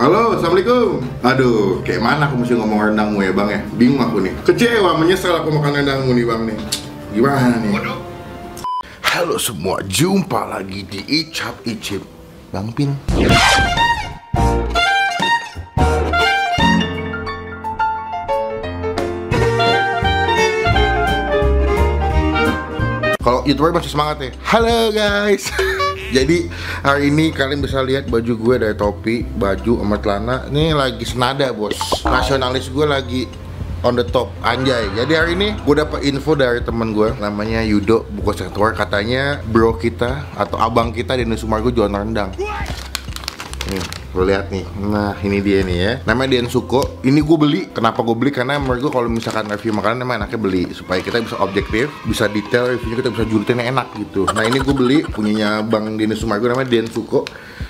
Halo, assalamualaikum. Aduh, kayak mana aku mesti ngomong rendangmu ya bang ya? Bingung aku nih. Kecewa, menyesal aku makan rendangmu nih bang nih. Gimana nih? Halo semua, jumpa lagi di Icap Icip Bang Pin. Kalau YouTuber masih semangat ya. Halo guys. Jadi hari ini kalian bisa lihat baju gue dari topi, baju sama celana. Ini lagi senada bos. Nasionalis gue lagi on the top, anjay. Jadi hari ini gue dapat info dari temen gue namanya Yudo Buko Sektor. Katanya bro kita atau abang kita di Nusa Margo jualan rendang. Nih, lo lihat nih. Nah, ini dia nih ya. Namanya Dian Suko. Ini gue beli. Kenapa gue beli? Karena menurut gue kalau misalkan review makanan emang enaknya beli supaya kita bisa objektif, bisa detail reviewnya, kita bisa julitinnya enak gitu. Nah, ini gue beli punyanya Bang Denny Sumargo namanya Dian Suko.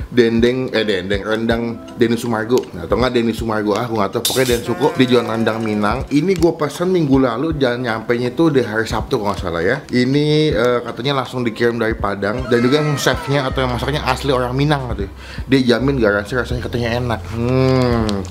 Dendeng rendang Denny Sumargo. Nah, atau enggak Denny Sumargo gue nggak tahu. Pokoknya Dian Suko di jualan rendang Minang. Ini gue pesan minggu lalu dan nyampenya itu di hari Sabtu kalau nggak salah ya. Ini katanya langsung dikirim dari Padang dan juga yang chefnya atau yang masaknya asli orang Minang gitu. Dia jamin garansi rasanya katanya enak.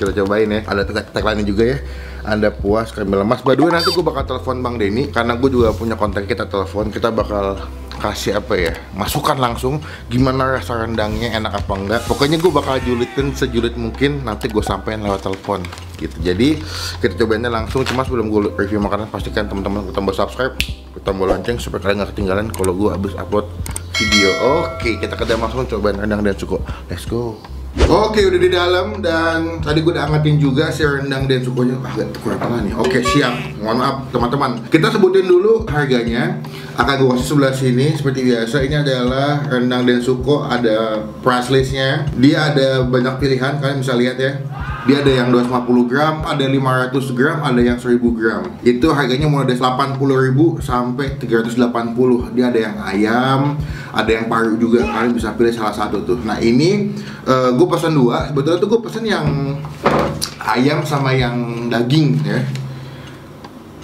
Kita cobain ya. Ada tagline juga ya. Anda puas kami lemas. By the way, nanti gue bakal telepon Bang Denny karena gue juga punya kontak, kita telepon. Kita bakal kasih apa ya, masukan langsung gimana rasa rendangnya, enak apa enggak. Pokoknya gue bakal julitin sejulit mungkin, nanti gue sampein lewat telepon gitu. Jadi kita cobainnya langsung. Cuma sebelum gue review makanan, pastikan teman-teman tombol subscribe, tombol lonceng supaya kalian nggak ketinggalan kalau gue habis upload video. Oke, kita langsung cobain rendang dan suko. Let's go. Oke, udah di dalam dan tadi gue udah angetin juga si rendang dan sukonya. Agak kurang tengah nih. Oke, siap. Mohon maaf teman-teman. Kita sebutin dulu harganya. Akan gue kasih sebelah sini seperti biasa. Ini adalah rendang dan suko, ada price listnya. Dia ada banyak pilihan, kalian bisa lihat ya. Dia ada yang 250 gram, ada 500 gram, ada yang 1000 gram. Itu harganya mulai dari 80.000 sampai 380. Dia ada yang ayam, ada yang paru juga. Kalian bisa pilih salah satu tuh. Nah ini gue pesan dua. Sebetulnya tuh gue pesan yang ayam sama yang daging ya.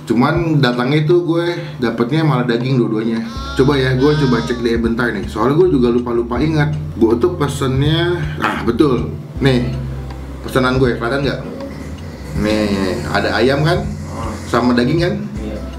Cuman datangnya itu gue dapetnya malah daging dua-duanya. Coba ya, gue coba cek deh bentar nih. Soalnya gue juga lupa ingat. Gue tuh pesennya, betul. Nih, pesanan gue, kelihatan nggak? Nih, ada ayam kan? Sama daging kan?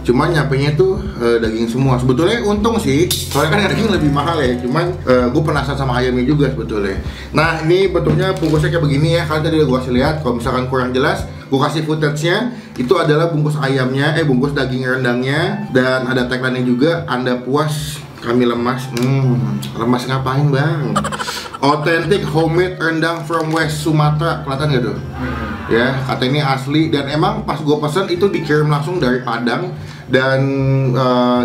Cuman nyampenya tuh daging semua. Sebetulnya untung sih, soalnya kan daging lebih mahal ya. Cuman gue penasaran sama ayamnya juga sebetulnya. Nah ini bentuknya bungkusnya kayak begini ya. Kalian tadi udah gue kasih lihat. Kalau misalkan kurang jelas, gue kasih footage-nya. Itu adalah bungkus ayamnya, bungkus daging rendangnya. Dan ada tagline-nya juga, Anda puas kami lemas. Lemas ngapain bang? Authentic homemade rendang from West Sumatra. Kelihatan gak tuh? Ya, kata ini asli. Dan emang pas gue pesan itu dikirim langsung dari Padang. Dan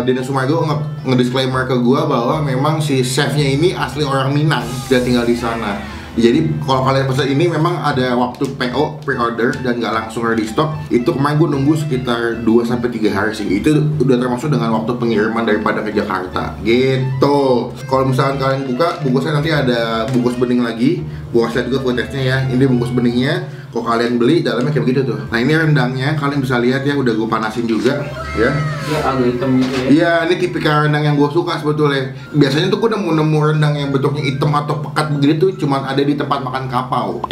Denny Sumargo nge-disclaimer ke gue bahwa memang si chefnya ini asli orang Minang dan tinggal di sana. Jadi kalau kalian pesan ini memang ada waktu PO, pre-order, dan nggak langsung ready stock. Itu kemarin gue nunggu sekitar 2-3 hari sih. Itu udah termasuk dengan waktu pengiriman daripada ke Jakarta gitu. Kalau misalkan kalian buka, bungkusnya nanti ada bungkus bening lagi. Gue kasih juga footage-nya ya. Ini bungkus beningnya. Kalau kalian beli, dalamnya kayak begitu tuh. Nah ini rendangnya, kalian bisa lihat ya, udah gue panasin juga ya. Ya agak hitam gitu ya. Iya, ini tipikal rendang yang gue suka sebetulnya. Biasanya tuh gue nemu rendang yang bentuknya hitam atau pekat begitu cuman ada di tempat makan kapau.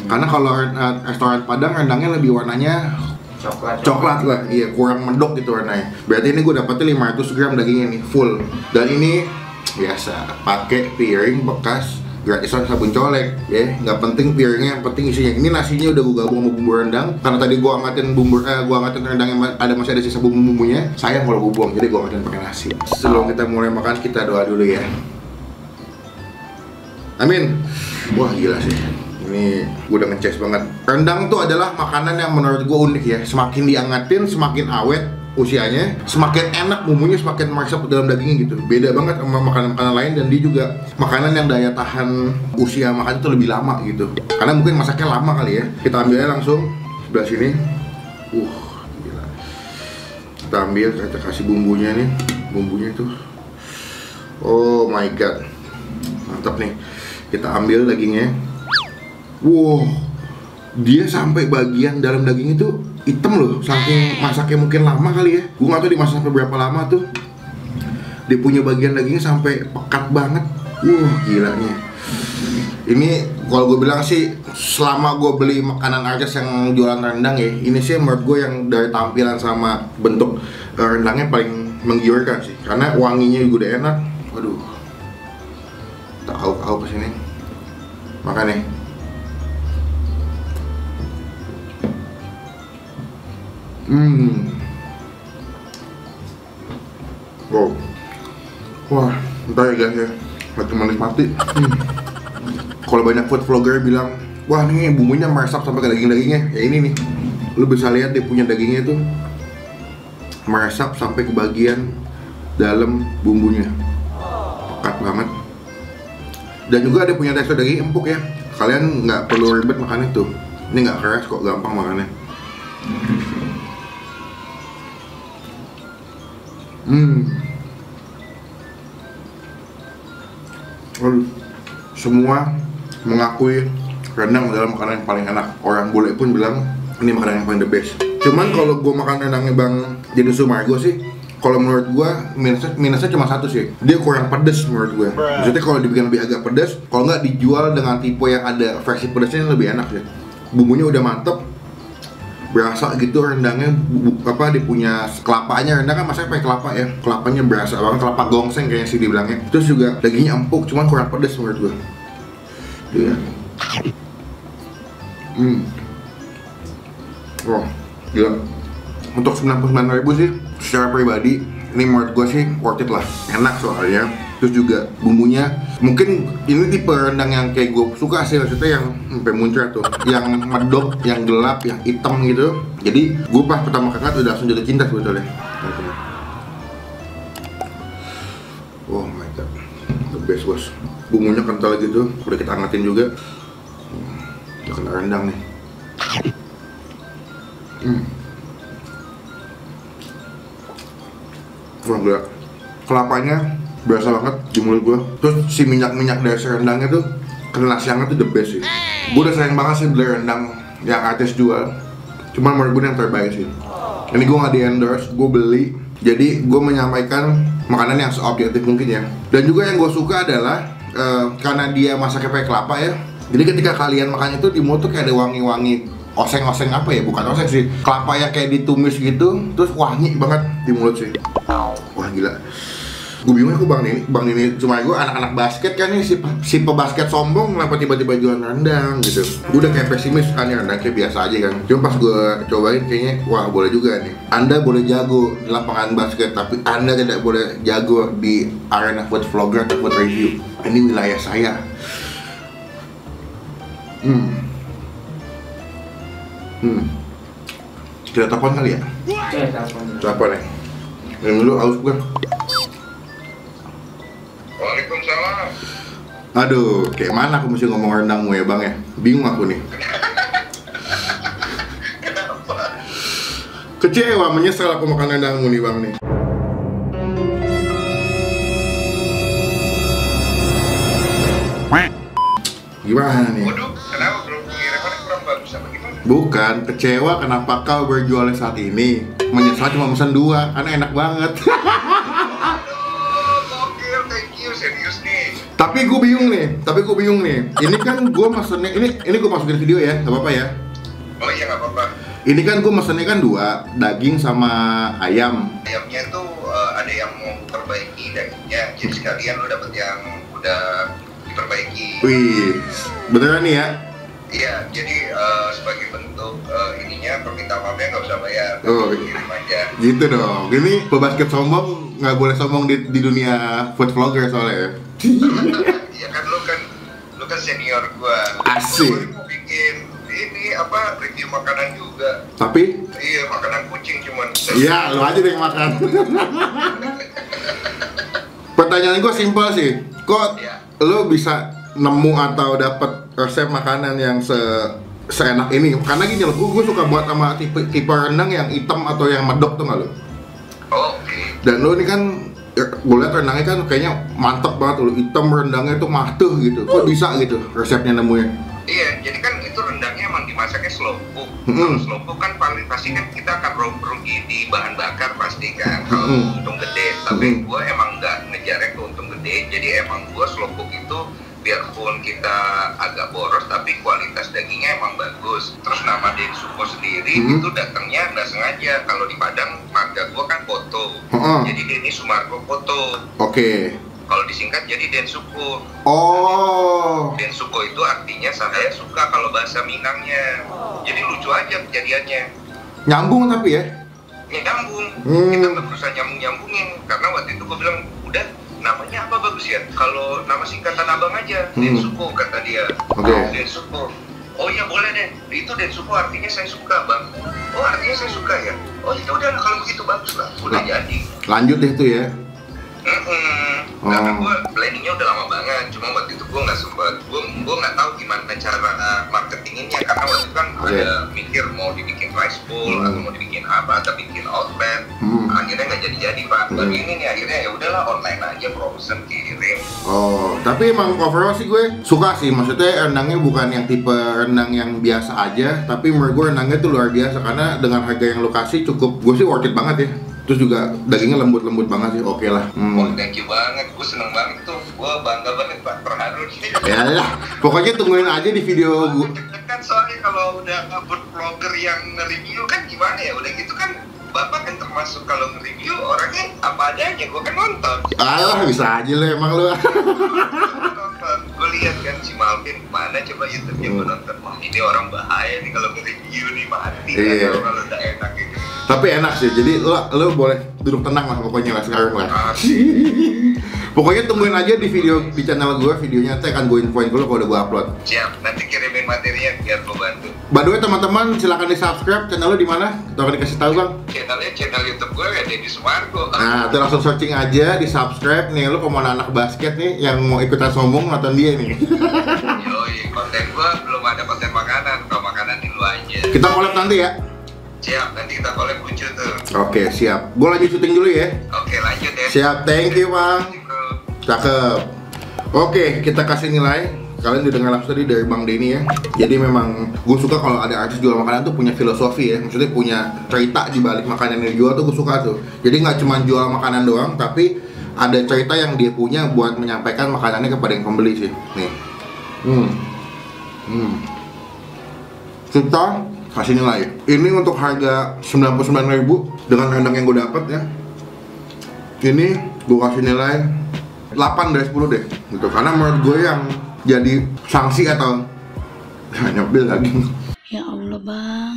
Karena kalau restoran Padang rendangnya lebih warnanya coklat lah. Iya, kurang mendok gitu warnanya. Berarti ini gue dapetnya 500 gram dagingnya nih, full. Dan ini biasa, pakai piring bekas gratisan sabun colek ya, nggak penting piringnya, yang penting isinya. Ini nasinya udah gue gabung sama bumbu rendang karena tadi gue angetin rendang yang masih ada sisa bumbunya. Sayang kalau gue buang, jadi gue angetin pakai nasi. Sebelum kita mulai makan, kita doa dulu ya. Amin. Wah gila sih, ini gue udah ngeces banget. Rendang tuh adalah makanan yang menurut gue unik ya. Semakin diangetin, semakin awet usianya, semakin enak bumbunya, semakin meresap ke dalam dagingnya gitu. Beda banget sama makanan-makanan lain, dan dia juga makanan yang daya tahan usia makan itu lebih lama gitu. Karena mungkin masaknya lama kali ya. Kita ambilnya langsung sebelah sini. Gila. Kita ambil, kita kasih bumbunya nih. Bumbunya tuh, oh my god, mantap nih. Kita ambil dagingnya. Dia sampai bagian dalam daging itu hitam loh, saking masaknya mungkin lama kali ya. Gue gak tau dimasak sampai berapa lama tuh. Dia punya bagian dagingnya sampai pekat banget. Gilanya. Ini Kalau gue bilang sih, selama gue beli makanan artis yang jualan rendang ya, ini sih menurut gue yang dari tampilan sama bentuk rendangnya paling menggiurkan sih. Karena wanginya juga udah enak. Waduh, tahu kesini. Makan nih. Wow. Wah, entar ya guys ya, lagi menikmati. Kalau banyak food vlogger bilang, wah nih bumbunya meresap sampai ke daging-dagingnya. Ya ini nih, lu bisa lihat dia punya dagingnya tuh meresap sampai ke bagian dalam bumbunya. Pekat banget. Dan juga dia punya tekstur daging empuk ya. Kalian nggak perlu ribet makannya tuh. Ini nggak keras kok, gampang makannya. Semua mengakui rendang adalah makanan yang paling enak. Orang bule pun bilang ini makanan yang paling the best. Cuman kalau gue makan rendangnya Bang Jadi Sumargo sih, kalau menurut gue minusnya cuma satu sih, dia kurang pedes menurut gue. Maksudnya kalau dibikin lebih agak pedes, kalau nggak dijual dengan tipe yang ada versi pedesnya lebih enak sih. Bumbunya udah mantep, berasa gitu rendangnya. Dia punya kelapanya, rendang kan masanya pakai kelapa ya, kelapanya berasa banget, kelapa gongseng kayaknya sih dibilangnya. Terus juga dagingnya empuk, cuman kurang pedes menurut gue. Iya. Wah, gila. Untuk 99.000 sih, secara pribadi ini menurut gue sih worth it lah, enak soalnya. Terus juga bumbunya, mungkin ini tipe rendang yang kayak gue suka sih, maksudnya yang sampai muncrat tuh, yang medok, yang gelap, yang hitam gitu. Jadi gue pas pertama kali udah langsung jatuh cinta sebetulnya. Oh my god, the best bos. Bumbunya kental gitu, udah kita hangatin juga. Udah kena rendang nih. Wah gila, kelapanya berasa banget di mulut gue. Terus si minyak-minyak dari rendangnya tuh, kena nasi hangat tuh the best sih. Gue udah sayang banget sih beli rendang yang artis jual, cuman menurut gue yang terbaik sih. Ini gue nggak di endorse, gue beli. Jadi gue menyampaikan makanan yang seobjektif mungkin ya. Dan juga yang gue suka adalah karena dia masaknya pakai kelapa ya. Jadi ketika kalian makan itu di mulut tuh kayak ada wangi-wangi oseng-oseng apa ya, bukan oseng sih, kelapa yang kayak ditumis gitu, terus wangi banget di mulut sih. Wah gila. Gue bingung aku Bang Nini cuma gue anak-anak basket kan nih, si pebasket sombong kenapa tiba-tiba jualan rendang gitu. Gue udah kayak pesimis kan, ya rendang kayak biasa aja kan. Cuma pas gue cobain kayaknya wah boleh juga nih. Anda boleh jago di lapangan basket, tapi Anda tidak boleh jago di arena food vlogger atau food review. Ini wilayah saya. Kita telepon kali ya? Telepon ya? Minum dulu, haus gue. Waalaikumsalam. Aduh, kayak mana aku mesti ngomong rendangmu ya Bang ya? Bingung aku nih. Kenapa? Kecewa, menyesal aku makan rendangmu nih Bang nih. Gimana nih? Waduh, kenapa belum pengirimannya kurang bagus apa gimana? Bukan, kecewa kenapa kau berjualan saat ini. Menyesal cuma pesan 2, karena enak banget. Aduh, gokil, thank you, serius nih. Tapi gue bingung nih. Ini kan gue mesennya, ini gue masukin video ya, gak apa-apa ya? Oh iya, nggak apa-apa. Ini kan gue mesennya kan 2, daging sama ayam. Ayamnya tuh ada yang mau perbaiki dagingnya, jadi sekalian lo dapet yang udah diperbaiki. Wih, beneran nih ya? Iya, jadi sebagai bentuk ininya permintaan maafnya nggak usah bayar, Oh, kirim aja. gitu dong. Ini pebasket sombong nggak boleh sombong di dunia food vlogger soalnya. Iya kan lu kan senior gua. Asik. Gua mau bikin ini apa review makanan juga. Tapi? Iya, makanan kucing cuman. Iya, lu aja deh yang makan. Pertanyaan gue simpel sih. Kok Iya. lu bisa nemu atau dapat resep makanan yang seenak ini? Karena gini loh, gue suka buat sama tipe rendang yang hitam atau yang medok tuh nggak lo? Oh, oke. Dan lo ini kan, ya, gue liat rendangnya kan kayaknya mantep banget lo, hitam rendangnya tuh matuh gitu. Kok bisa gitu resepnya nemunya? Iya, jadi kan itu rendangnya emang dimasaknya slow cook. Kalau slow cook kan pasti kan kita akan rugi di bahan bakar pasti kan. Kalau untung gede, tapi gue emang nggak ngejarnya ke untung gede. Jadi emang gue slow cook itu biarpun kita agak boros tapi kualitas dagingnya emang bagus. Terus nama Densuko sendiri itu datangnya nggak sengaja. Kalau di Padang marga gua kan Foto, jadi Denny Sumargo Foto. Oke. Kalau disingkat jadi Densuko. Oh. Densuko itu artinya saya suka kalau bahasa Minangnya. Jadi lucu aja kejadiannya. Nyambung tapi ya? Ya nyambung. Kita nggak berusaha nyambungin karena waktu itu gua bilang udah namanya apa bagus ya? Kalau nama singkatan abang aja, Densuko kata dia. Densuko. Oh iya boleh deh. Itu Densuko artinya saya suka bang. Oh artinya saya suka ya. Oh ya udah kalau begitu bagus lah. Udah jadi. Lanjut deh tuh ya. Karena gue planningnya udah lama banget, cuma waktu itu gue nggak sempet, gue nggak tahu gimana cara marketinginnya karena waktu itu kan ada mikir mau dibikin rice bowl atau mau dibikin apa atau bikin outlet, akhirnya nggak jadi pak. Baru ini nih akhirnya ya udahlah online aja promotion kirim. Oh, tapi emang overall sih gue suka sih, maksudnya rendangnya bukan yang tipe rendang yang biasa aja, tapi menurut gue rendangnya tuh luar biasa karena dengan harga yang lo kasih cukup, gue sih worth it banget ya. Terus juga dagingnya lembut-lembut banget sih, oke lah. Oh, thank you banget, gue seneng banget tuh, gue bangga banget pak, terharu. Ya lah, pokoknya tungguin aja di video gue. Kan soalnya kalau udah food vlogger yang nge-review kan gimana ya, udah gitu kan bapak kan termasuk kalau nge-review orangnya apa adanya, gue kan nonton. Alah, bisa aja lo emang lo. Nonton, gue lihat kan si Malvin mana coba YouTube-nya gue nonton, wah ini orang bahaya nih kalau nge-review nih mati kalau udah enak gitu. Tapi enak sih, jadi lo boleh duduk tenang lah pokoknya lah sekarang lah. Pokoknya tungguin aja di video di channel gue, videonya nanti akan gue infoin dulu kalau udah gue upload. Siap, nanti kirimin materinya biar gue bantu. By the way teman-teman silahkan di subscribe channel lo di mana? Atau dikasih tahu bang? Channel YouTube gue ya Denny Sumargo. Nah, tuh langsung searching aja di subscribe nih lo kalau anak basket nih yang mau ikutan sombong nonton dia nih. Yoi, konten gue belum ada konten makanan, kalau makanan di lu aja. Kita collab nanti ya. Siap, nanti kita collab lucu tuh. Oke, siap. Gue lanjut syuting dulu ya. Oke, lanjut ya. Siap, thank you bang. Cakep. Oke, kita kasih nilai. Kalian udah dengar langsung tadi dari Bang Denny ya. Jadi memang gue suka kalau ada artis jual makanan tuh punya filosofi ya. Maksudnya punya cerita di balik makanan yang dijual tuh gue suka tuh. Jadi nggak cuma jual makanan doang, tapi ada cerita yang dia punya buat menyampaikan makanannya kepada yang pembeli sih. Nih. Kita kasih nilai. Ini untuk harga 99.000 dengan rendang yang gue dapet ya. Ini gue kasih nilai 8 dari 10 deh gitu. Karena menurut gue yang jadi sanksi atau nyepil lagi. Ya Allah bang.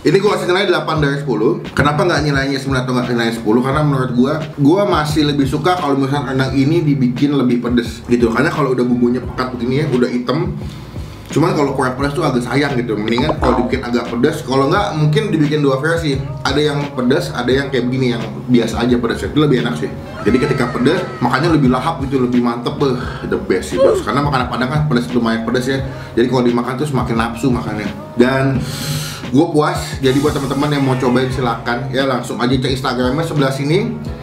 Ini gue kasih nilai 8 dari 10. Kenapa nggak nilainya 9 atau nggak nilai 10? Karena menurut gue masih lebih suka kalau misalnya rendang ini dibikin lebih pedes gitu. Karena kalau udah bumbunya pekat begini ya, udah hitam. Cuman kalau kurang pedas tuh agak sayang gitu. Mendingan kalau dibikin agak pedas. Kalau nggak mungkin dibikin dua versi. Ada yang pedas, ada yang kayak begini yang biasa aja pedas. Itu lebih enak sih. Jadi ketika pedas, makannya lebih lahap gitu, lebih mantep. The best sih bos. Karena makanan Padang kan pedas, lumayan pedas ya. Jadi kalau dimakan tuh semakin nafsu makannya. Dan gue puas. Jadi buat teman-teman yang mau cobain silakan ya langsung aja cek Instagramnya sebelah sini.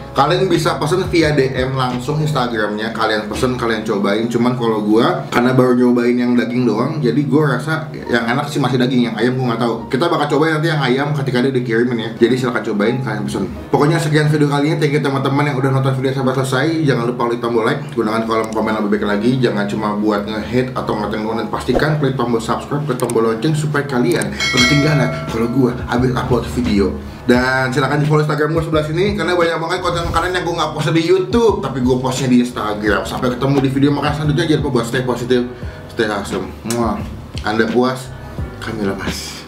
Kalian bisa pesen via DM langsung Instagramnya. Kalian pesen, kalian cobain. Cuman kalau gua karena baru nyobain yang daging doang, jadi gua rasa yang enak sih masih daging. Yang ayam gua nggak tahu. Kita bakal cobain nanti yang ayam ketika dia dikirimin ya. Jadi silahkan cobain, kalian pesen. Pokoknya sekian video kali ini. Thank you teman-teman yang udah nonton video sampai selesai. Jangan lupa klik tombol like, gunakan kolom komen lebih baik lagi. Jangan cuma buat nge-hate atau ngatain konten. Pastikan klik tombol subscribe, klik tombol lonceng supaya kalian ketinggalan kalau gua habis upload video. Dan silahkan di follow Instagram gue sebelah sini karena banyak banget konten makanan yang gue nggak post di YouTube, tapi gue postnya di Instagram. Sampai ketemu di video makanan selanjutnya. Jangan lupa buat stay positif, stay awesome. Anda puas, kami lepas.